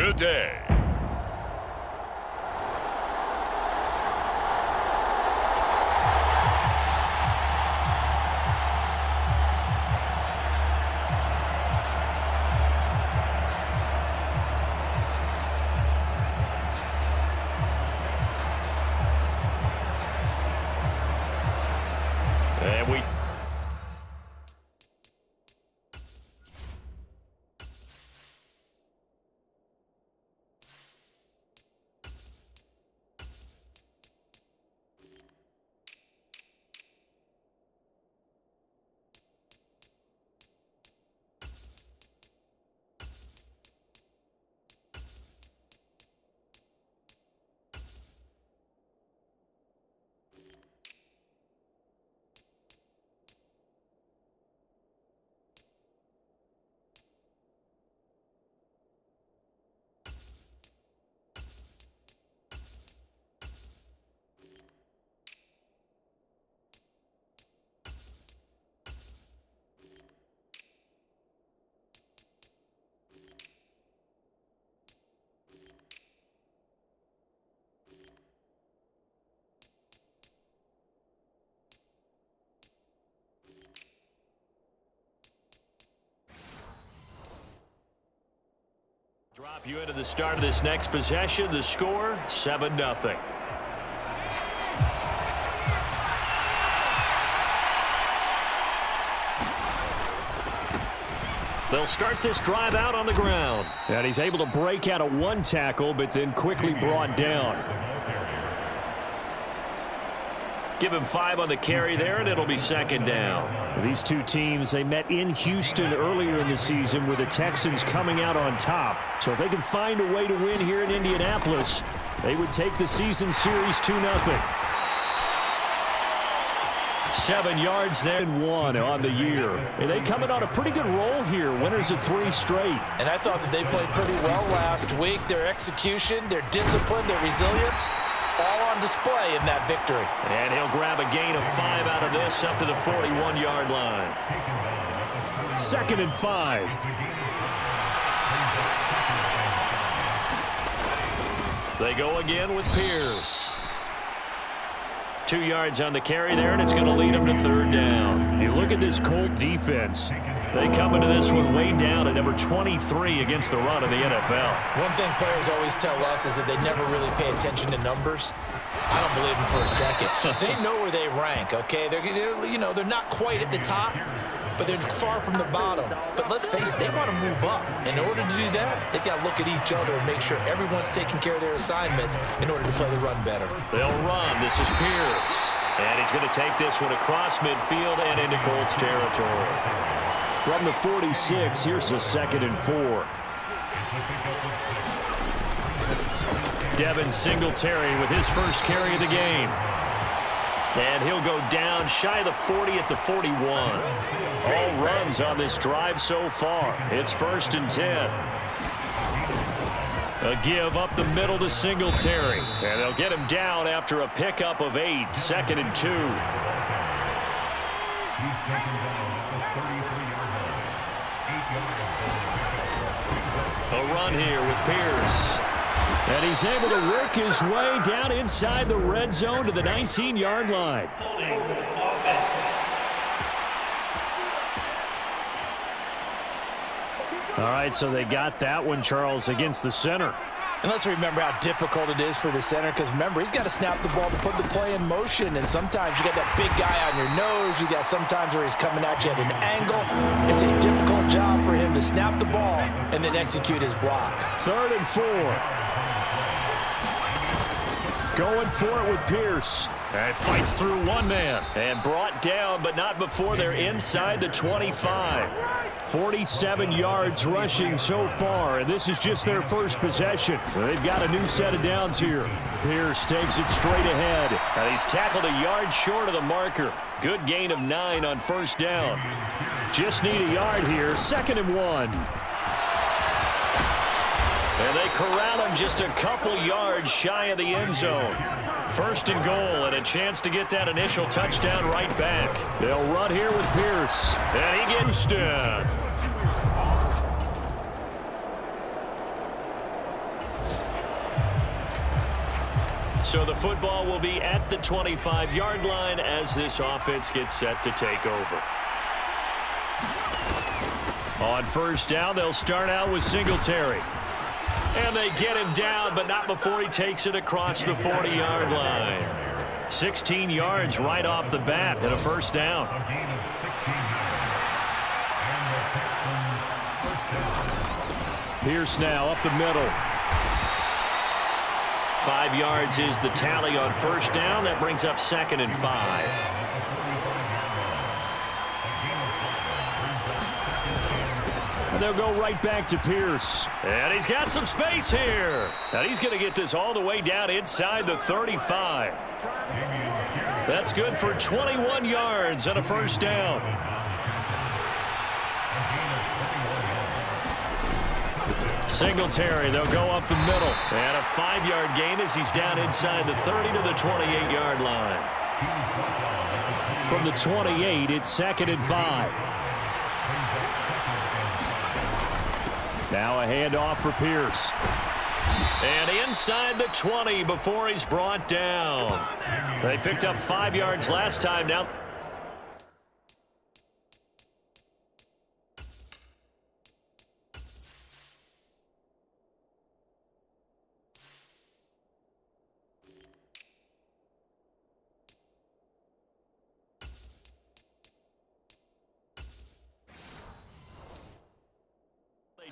today. And we drop you into the start of this next possession. The score, 7-0. They'll start this drive out on the ground. And he's able to break out of one tackle, but then quickly brought down. Give him 5 on the carry there, and it'll be 2nd down. These two teams, they met in Houston earlier in the season with the Texans coming out on top. So if they can find a way to win here in Indianapolis, they would take the season series 2-0. 7 yards there. And 1 on the year. And they coming on a pretty good roll here. Winners of 3 straight. And I thought that they played pretty well last week. Their execution, their discipline, their resilience, all on display in that victory. And he'll grab a gain of 5 out of this up to the 41-yard line. 2nd and 5. They go again with Pierce. 2 yards on the carry there, and it's going to lead them to 3rd down. You look at this Colt defense. They come into this one way down at number 23 against the run of the NFL. One thing players always tell us is that they never really pay attention to numbers. I don't believe them for a second. They know where they rank, okay? They're not quite at the top, but they're far from the bottom. But let's face it, they want to move up. In order to do that, they've got to look at each other and make sure everyone's taking care of their assignments in order to play the run better. They'll run. This is Pierce. And he's going to take this one across midfield and into Colts territory. From the 46, here's a 2nd and 4. Devin Singletary with his first carry of the game. And he'll go down shy of the 40 at the 41. All runs on this drive so far. It's 1st and 10. A give up the middle to Singletary. And they'll get him down after a pickup of 8. 2nd and 2. A run here with Pierce. And he's able to work his way down inside the red zone to the 19-yard line. All right, so they got that one, Charles, against the center. And let's remember how difficult it is for the center, because remember, he's got to snap the ball to put the play in motion, and sometimes you got that big guy on your nose. You got sometimes where he's coming at you at an angle. It's a difficult job for him to snap the ball and then execute his block. 3rd and 4. Going for it with Pierce. And fights through one man. And brought down, but not before they're inside the 25. 47 yards rushing so far, and this is just their first possession. They've got a new set of downs here. Pierce takes it straight ahead. And he's tackled a yard short of the marker. Good gain of 9 on 1st down. Just need a yard here. 2nd and 1. And they corral him just a couple yards shy of the end zone. 1st and goal, and a chance to get that initial touchdown right back. They'll run here with Pierce. And he gets down. So the football will be at the 25-yard line as this offense gets set to take over. On first down, they'll start out with Singletary. And they get him down, but not before he takes it across the 40-yard line. 16 yards right off the bat and a first down. Pierce now up the middle. 5 yards is the tally on first down. That brings up 2nd and 5. And they'll go right back to Pierce. And he's got some space here. And he's going to get this all the way down inside the 35. That's good for 21 yards and a first down. Singletary, they'll go up the middle. And a 5-yard gain as he's down inside the 30 to the 28-yard line. From the 28, it's 2nd and 5. Now a handoff for Pierce. And inside the 20 before he's brought down. They picked up 5 yards last time. Now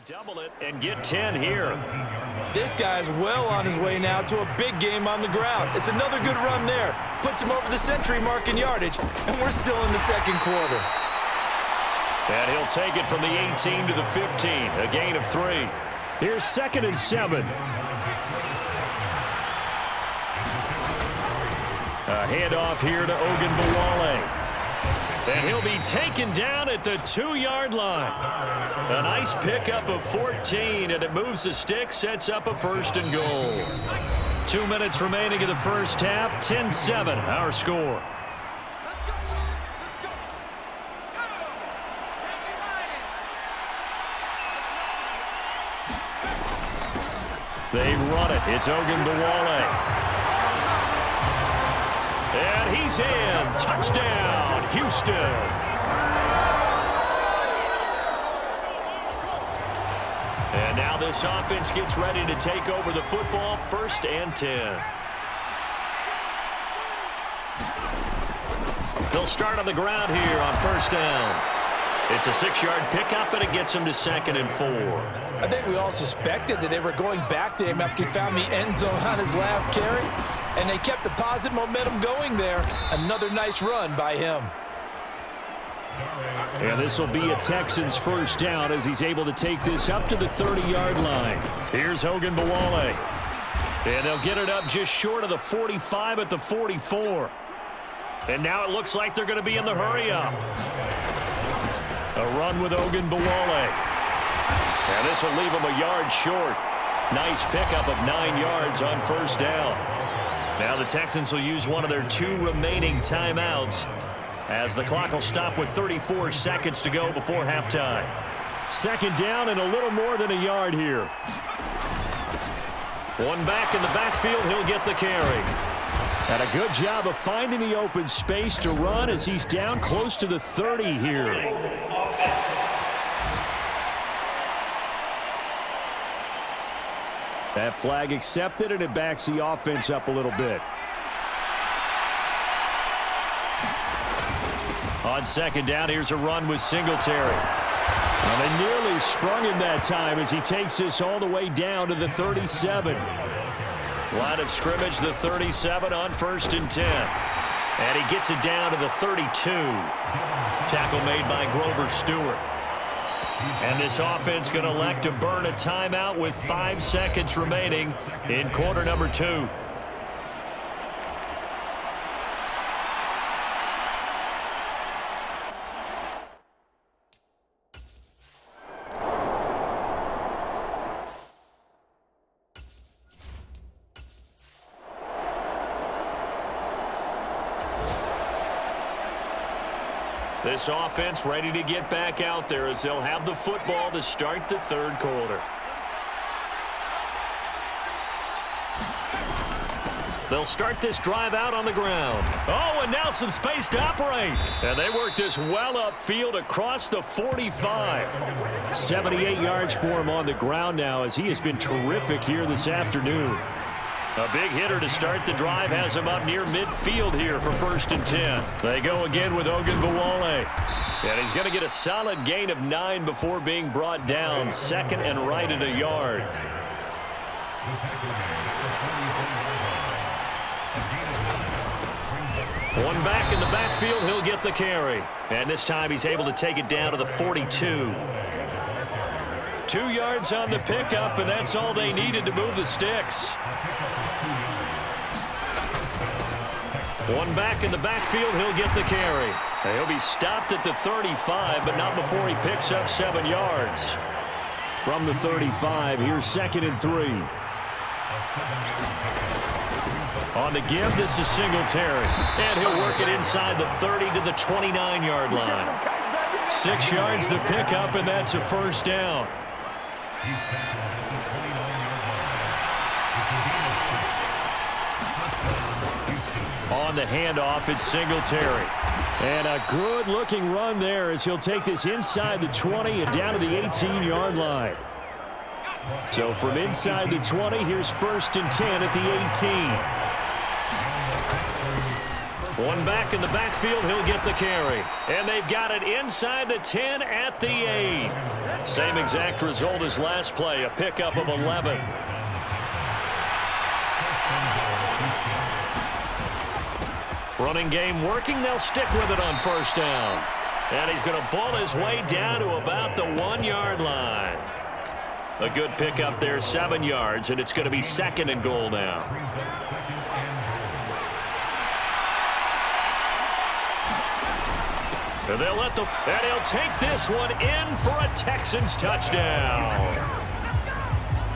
double it and get 10 here. This guy's well on his way now to a big game on the ground. It's another good run there. Puts him over the century mark in yardage, and we're still in the second quarter. And he'll take it from the 18 to the 15, a gain of 3. Here's 2nd and 7. A handoff here to Ogunbowale. And he'll be taken down at the 2-yard line. A nice pickup of 14, and it moves the stick, sets up a 1st and goal. 2 minutes remaining in the first half, 10-7, our score. They run it. It's Ogunbowale. And he's in. Touchdown, Houston. And now this offense gets ready to take over the football, 1st and 10. They'll start on the ground here on first down. It's a 6-yard pickup, and it gets him to 2nd and 4. I think we all suspected that they were going back to him after he found the end zone on his last carry, and they kept the positive momentum going there. Another nice run by him. And this will be a Texans first down as he's able to take this up to the 30-yard line. Here's Ogunbowale. And they'll get it up just short of the 45 at the 44. And now it looks like they're going to be in the hurry-up. A run with Ogunbowale. And this will leave him a yard short. Nice pickup of 9 yards on first down. Now the Texans will use one of their 2 remaining timeouts as the clock will stop with 34 seconds to go before halftime. 2nd down and a little more than a yard here. One back in the backfield. He'll get the carry. And a good job of finding the open space to run as he's down close to the 30 here. That flag accepted, and it backs the offense up a little bit. On 2nd down, here's a run with Singletary. Well, they nearly sprung him that time as he takes this all the way down to the 37. Line of scrimmage, the 37 on 1st and 10. And he gets it down to the 32. Tackle made by Grover Stewart. And this offense going to elect to burn a timeout with 5 seconds remaining in quarter number 2. This offense ready to get back out there as they'll have the football to start the 3rd quarter. They'll start this drive out on the ground. Oh, and now some space to operate. And they work this well upfield across the 45. 78 yards for him on the ground now as he has been terrific here this afternoon. A big hitter to start the drive has him up near midfield here for 1st and 10. They go again with Ogunbowale. And he's going to get a solid gain of 9 before being brought down. 2nd and right at a yard. One back in the backfield, he'll get the carry. And this time he's able to take it down to the 42. 2 yards on the pickup, and that's all they needed to move the sticks. One back in the backfield, he'll get the carry. And he'll be stopped at the 35, but not before he picks up 7 yards. From the 35, here's 2nd and 3. On the give, this is Singletary. And he'll work it inside the 30 to the 29-yard line. 6 yards the pickup, and that's a 1st down. On the handoff, it's Singletary. And a good-looking run there as he'll take this inside the 20 and down to the 18-yard line. So from inside the 20, here's 1st and 10 at the 18. One back in the backfield, he'll get the carry. And they've got it inside the 10 at the 8. Same exact result as last play, a pickup of 11. Running game working, they'll stick with it on 1st down. And he's going to ball his way down to about the 1-yard line. A good pickup there, 7 yards, and it's going to be 2nd and goal now. And he'll take this one in for a Texans touchdown.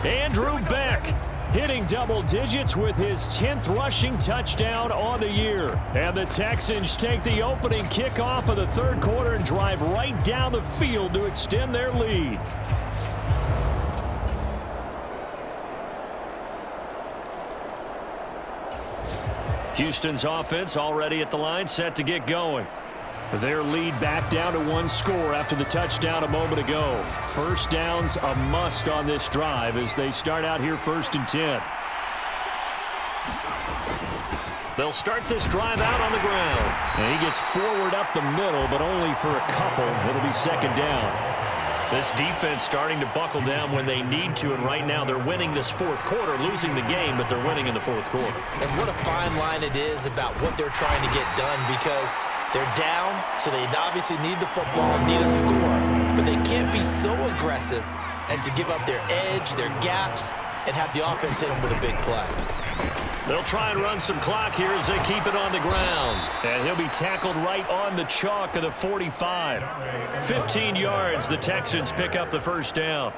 Andrew Beck hitting double digits with his 10th rushing touchdown on the year. And the Texans take the opening kickoff of the 3rd quarter and drive right down the field to extend their lead. Houston's offense already at the line, set to get going. Their lead back down to 1 score after the touchdown a moment ago. 1st down's a must on this drive as they start out here 1st and 10. They'll start this drive out on the ground. And he gets forward up the middle, but only for a couple. It'll be 2nd down. This defense starting to buckle down when they need to, and right now they're winning this 4th quarter, losing the game, but they're winning in the 4th quarter. And what a fine line it is about what they're trying to get done, because they're down, so they obviously need the football, need a score. But they can't be so aggressive as to give up their edge, their gaps, and have the offense hit them with a big play. They'll try and run some clock here as they keep it on the ground. And he'll be tackled right on the chalk of the 45. 15 yards, the Texans pick up the 1st down.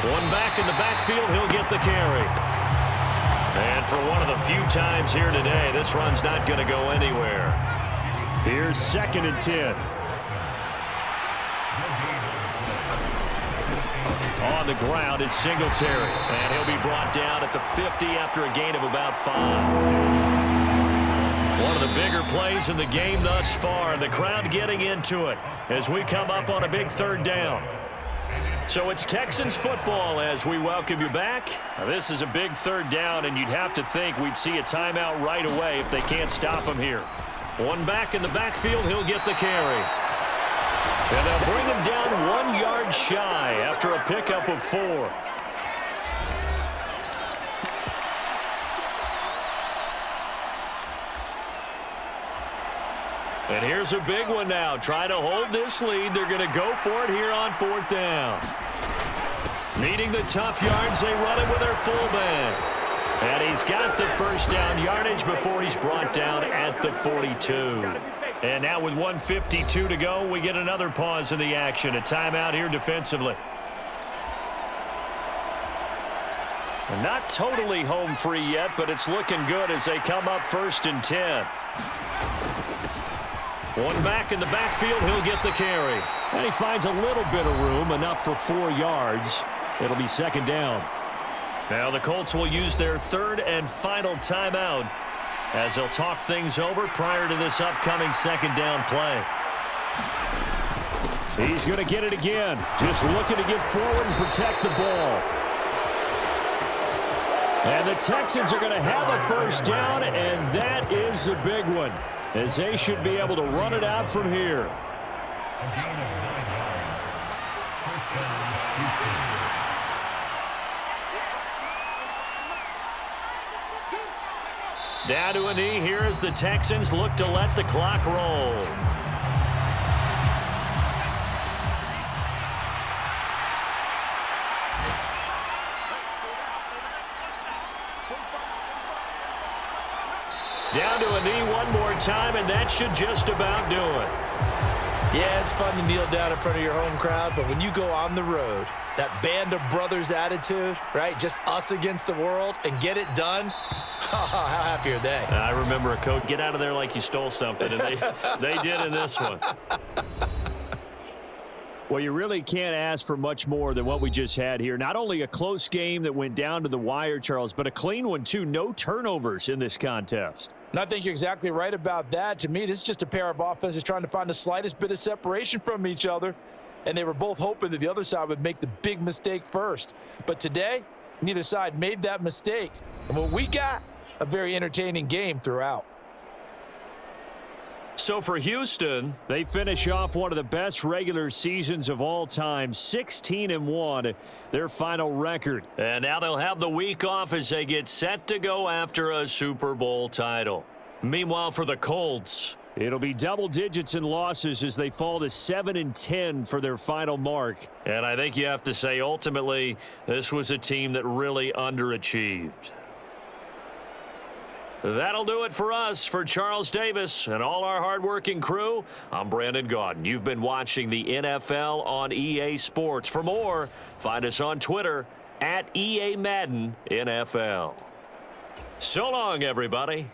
One back in the backfield, he'll get the carry. And for one of the few times here today, this run's not going to go anywhere. Here's 2nd and 10. On the ground, it's Singletary. And he'll be brought down at the 50 after a gain of about 5. One of the bigger plays in the game thus far. The crowd getting into it as we come up on a big 3rd down. So it's Texans football as we welcome you back. Now, this is a big 3rd down, and you'd have to think we'd see a timeout right away if they can't stop him here. One back in the backfield, he'll get the carry. And they'll bring him down 1 yard shy after a pickup of 4. And here's a big one now. Trying to hold this lead. They're going to go for it here on 4th down. Needing the tough yards, they run it with their fullback. And he's got the 1st down yardage before he's brought down at the 42. And now with 1:52 to go, we get another pause in the action. A timeout here defensively. Not totally home free yet, but it's looking good as they come up 1st and 10. One back in the backfield, he'll get the carry. And he finds a little bit of room, enough for 4 yards. It'll be second down. Now the Colts will use their third and final timeout as they'll talk things over prior to this upcoming second down play. He's going to get it again. Just looking to get forward and protect the ball. And the Texans are going to have a first down, and that is the big one, as they should be able to run it out from here. Down to a knee here as the Texans look to let the clock roll. Down to a knee one more time, and that should just about do it. Yeah, it's fun to kneel down in front of your home crowd, but when you go on the road, that band of brothers attitude, right, just us against the world, and get it done, how happy are they? I remember a coach, get out of there like you stole something, and they did in this one. Well, you really can't ask for much more than what we just had here. Not only a close game that went down to the wire, Charles, but a clean one, too. No turnovers in this contest. And I think you're exactly right about that. To me, this is just a pair of offenses trying to find the slightest bit of separation from each other. And they were both hoping that the other side would make the big mistake first. But today, neither side made that mistake. And what we got, a very entertaining game throughout. So for Houston, they finish off one of the best regular seasons of all time, 16-1, their final record. And now they'll have the week off as they get set to go after a Super Bowl title. Meanwhile, for the Colts, it'll be double digits in losses as they fall to 7-10 for their final mark. And I think you have to say, ultimately, this was a team that really underachieved. That'll do it for us. For Charles Davis and all our hardworking crew, I'm Brandon Gaudin. You've been watching the NFL on EA Sports. For more, find us on Twitter @EA Madden NFL. So long, everybody.